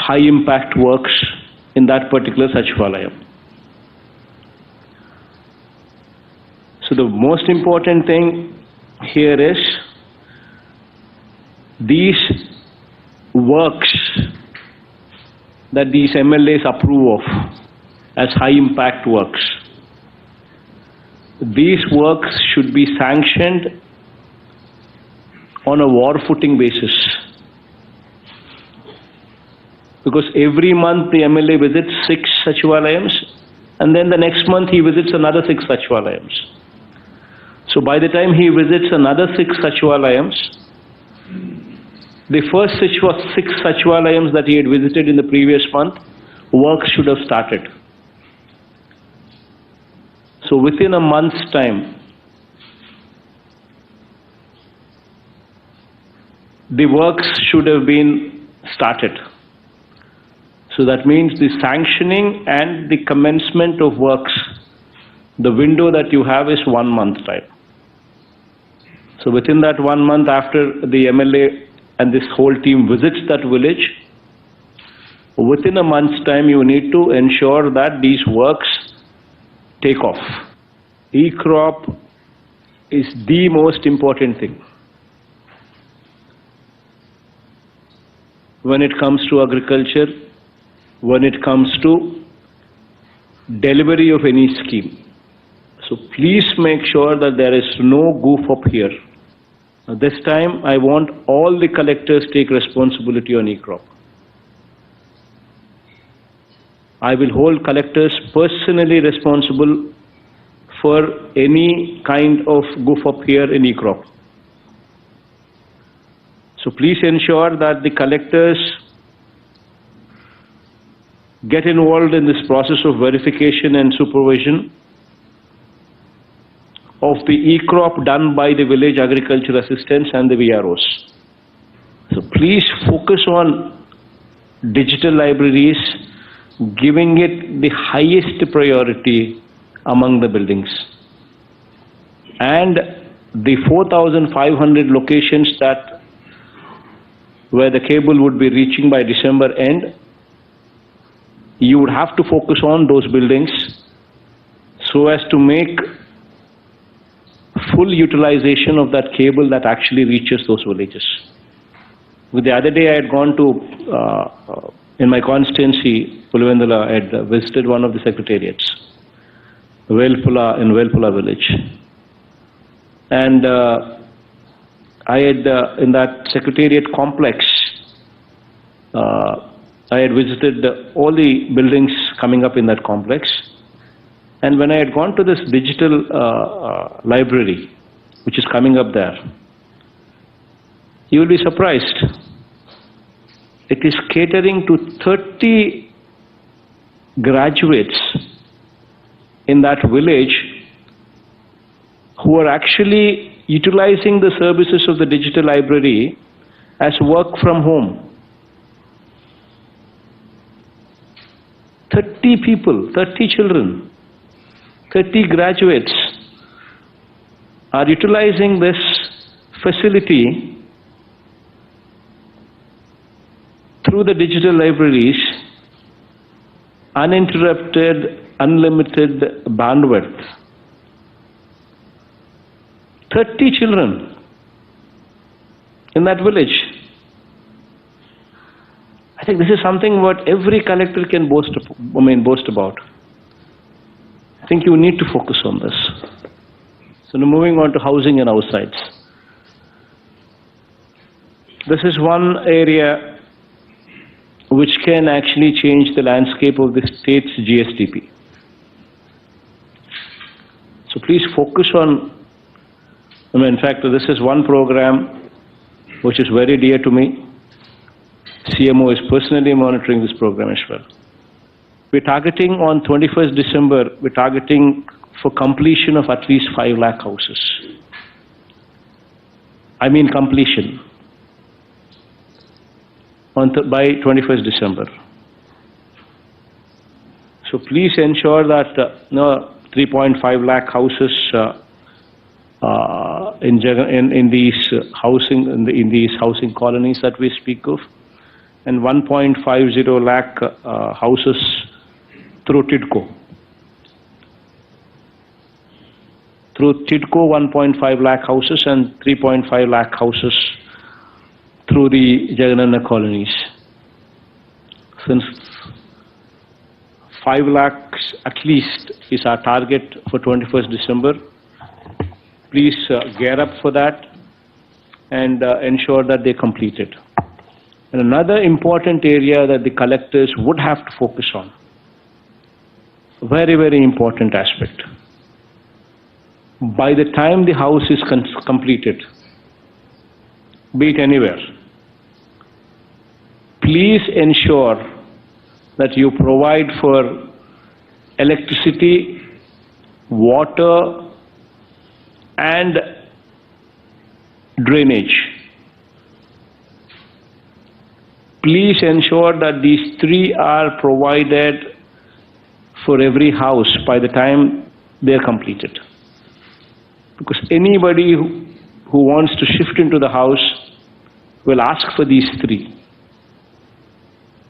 high impact works in that particular Sachivalayam. So the most important thing here is these works that these MLAs approve of as high impact works, these works should be sanctioned on a war footing basis. Because every month the MLA visits 6 Sachivalayams, and then the next month he visits another 6 Sachivalayams. So by the time he visits another 6 Sachivalayams, the first 6 Sachivalayams that he had visited in the previous month, work should have started. So within a month's time, the works should have been started. So that means the sanctioning and the commencement of works, the window that you have is 1 month time. So within that 1 month, after the MLA and this whole team visits that village, within a month's time you need to ensure that these works take off. E-crop is the most important thing when it comes to agriculture, when it comes to delivery of any scheme. So please make sure that there is no goof up here. This time I want all the collectors take responsibility on e-crop. I will hold collectors personally responsible for any kind of goof up here in e-crop. So please ensure that the collectors get involved in this process of verification and supervision of the e-crop done by the village agriculture assistants and the VROs. So please focus on digital libraries, giving it the highest priority among the buildings. And the 4,500 locations that where the cable would be reaching by December end, you would have to focus on those buildings so as to make full utilization of that cable that actually reaches those villages. The other day I had gone to, in my constituency, Pulivendula, I had visited one of the secretariats, in Velpula village. And I had, in that secretariat complex, I had visited all the buildings coming up in that complex. And when I had gone to this digital library, which is coming up there, you will be surprised. It is catering to 30 graduates in that village who are actually utilizing the services of the digital library as work from home. 30 people, 30 children, 30 graduates are utilizing this facility through the digital libraries, uninterrupted, unlimited bandwidth. 30 children in that village. I think this is something what every collector can boast about. I think you need to focus on this. So now moving on to housing and house sites. This is one area which can actually change the landscape of the state's GSDP. So please focus on, in fact, this is one program which is very dear to me. CMO is personally monitoring this program as well. We're targeting on 21st December, we're targeting for completion of at least 5 lakh houses. I mean completion by 21st December. So please ensure that 3.5 lakh houses in these housing colonies that we speak of and 1.50 lakh houses through TIDCO. Through TIDCO, 1.5 lakh houses and 3.5 lakh houses through the Jagannana colonies. Since 5 lakhs at least is our target for 21st December, please gear up for that and ensure that they complete it. And another important area that the collectors would have to focus on, very, very important aspect. By the time the house is completed, be it anywhere, please ensure that you provide for electricity, water, and drainage. Please ensure that these three are provided for every house by the time they are completed. Because anybody who wants to shift into the house will ask for these three: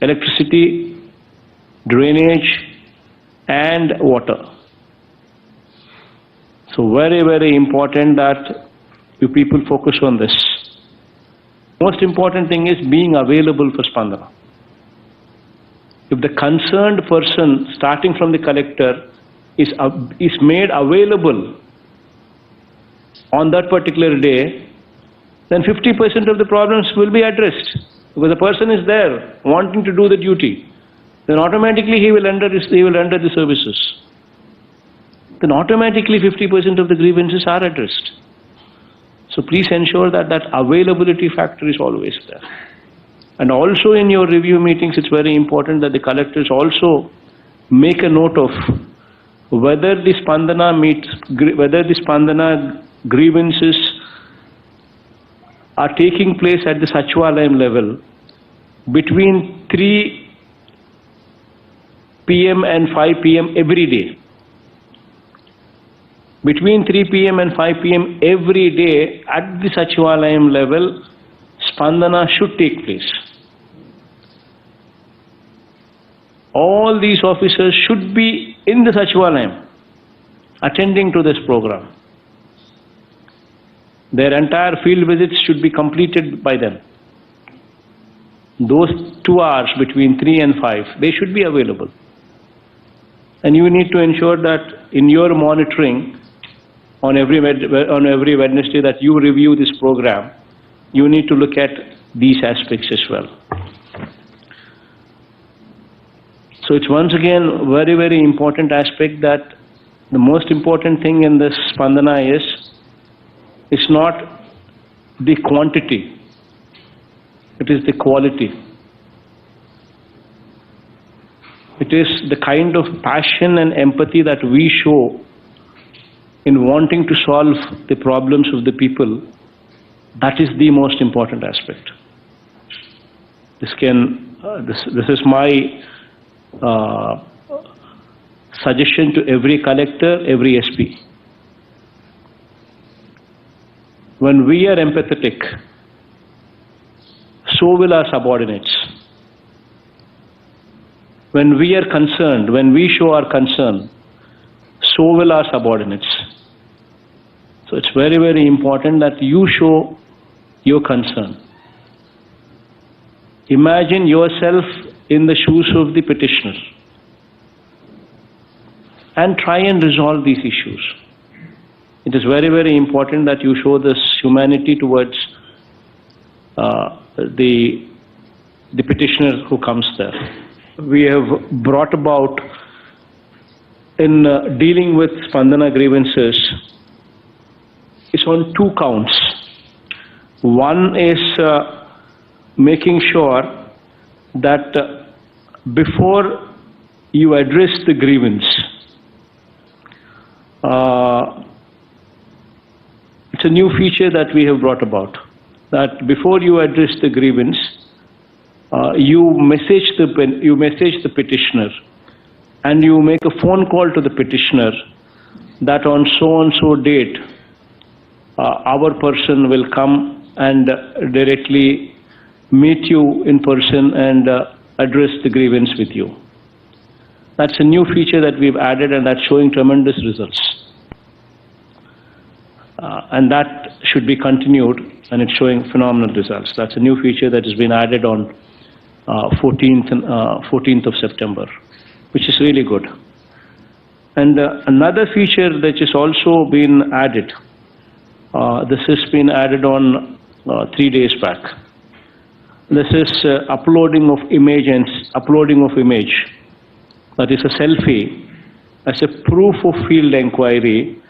electricity, drainage, and water. So very, very important that you people focus on this. Most important thing is being available for Spandana. If the concerned person, starting from the collector, is made available on that particular day, then 50% of the problems will be addressed. Because the person is there wanting to do the duty, then automatically he will render the services. Then automatically 50% of the grievances are addressed. So please ensure that that availability factor is always there. And also in your review meetings, it's very important that the collectors also make a note of whether the Spandana grievances are taking place at the Sachivalayam level between 3 p.m. and 5 p.m. every day. Between 3 p.m. and 5 p.m. every day at the Sachivalayam level, Spandana should take place. All these officers should be in the Sachivalayam attending to this program. Their entire field visits should be completed by them. Those 2 hours between 3 and 5, they should be available. And you need to ensure that in your monitoring on every Wednesday that you review this program, you need to look at these aspects as well. So it's once again very, very important aspect that the most important thing in this Spandana is, it's not the quantity, it is the quality. It is the kind of passion and empathy that we show in wanting to solve the problems of the people. That is the most important aspect. This is my suggestion to every collector, every SP. When we are empathetic, so will our subordinates. When we are concerned, when we show our concern, so will our subordinates. So it's very, very important that you show your concern. Imagine yourself in the shoes of the petitioner and try and resolve these issues. It is very, very important that you show this humanity towards the petitioner who comes there. We have brought about, in dealing with Spandana grievances, it's on 2 counts. One is making sure that before you address the grievance, it's a new feature that we have brought about, that before you address the grievance, you message the petitioner and you make a phone call to the petitioner that on so and so date our person will come and directly meet you in person and address the grievance with you. That's a new feature that we've added, and that's showing tremendous results. And that should be continued, and it's showing phenomenal results. That's a new feature that has been added on 14th of September, which is really good. And another feature that has also been added, this has been added on 3 days back. This is uploading of image. That is a selfie as a proof of field inquiry,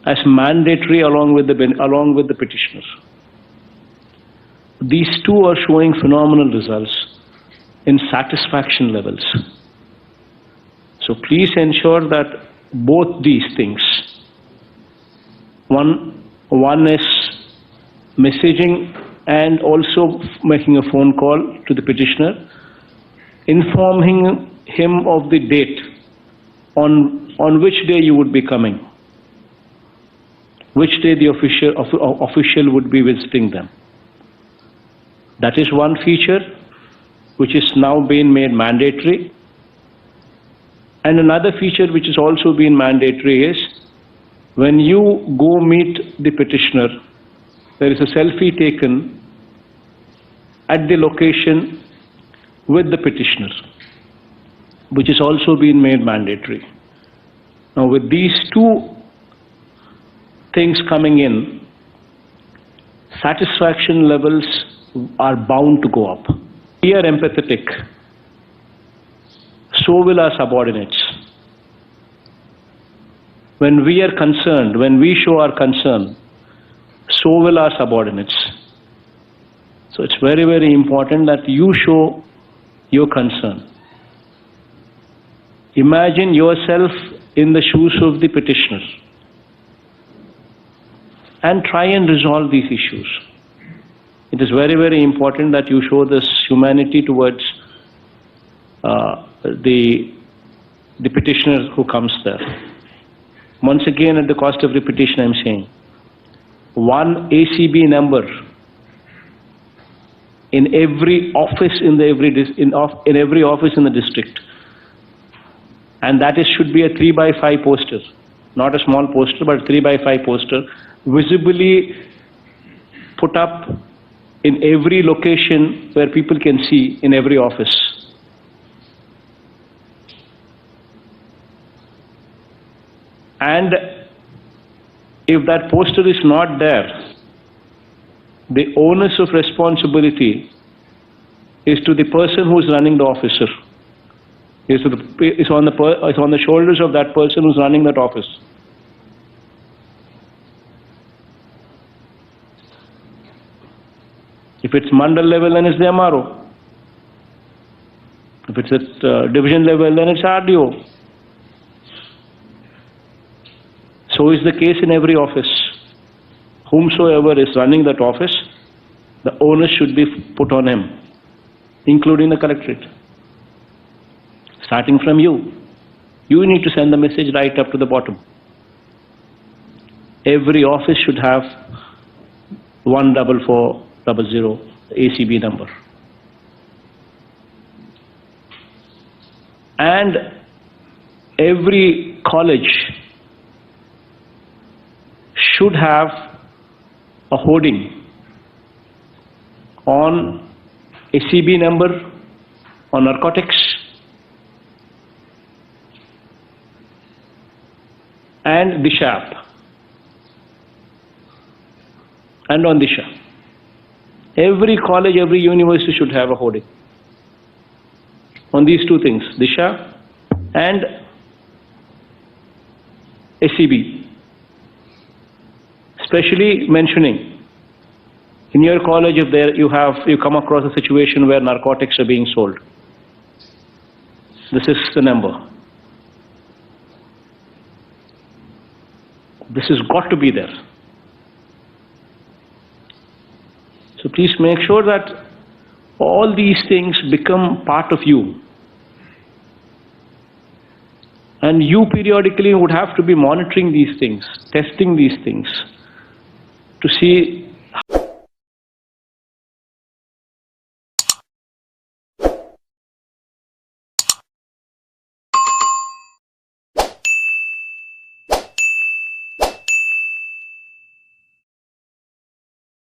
as mandatory along with the petitioner. These two are showing phenomenal results in satisfaction levels. So please ensure that both these things, one is messaging and also making a phone call to the petitioner, informing him of the date on which day you would be coming, which day the official would be visiting them. That is one feature which is now being made mandatory. And another feature which is also being mandatory is, when you go meet the petitioner, there is a selfie taken at the location with the petitioner, which is also being made mandatory. Now, with these two things coming in, satisfaction levels are bound to go up. We are empathetic, so will our subordinates. When we are concerned, when we show our concern, so will our subordinates. So it's very, very important that you show your concern. Imagine yourself in the shoes of the petitioner and try and resolve these issues. It is very, very important that you show this humanity towards the petitioner who comes there. Once again, at the cost of repetition, I'm saying, one ACB number in every office in every office in the district, and that should be a 3x5 poster, not a small poster, but a 3x5 poster, visibly put up in every location where people can see, in every office. And if that poster is not there, the onus of responsibility is to the person who is running the officer. Is on the shoulders of that person who is running that office. If it's mandal level, then it's the MRO. If it's at division level, then it's RDO. So is the case in every office. Whomsoever is running that office, the onus should be put on him, including the collectorate. Starting from you. You need to send the message right up to the bottom. Every office should have 14400 ACB number. And every college should have a hoarding on ACB number, on narcotics, and Disha app, and on Disha. Every college, every university should have a hoarding on these two things, Disha and ACB. Especially mentioning, in your college, if you come across a situation where narcotics are being sold, this is the number. This has got to be there. So please make sure that all these things become part of you. And you periodically would have to be monitoring these things, testing these things, to see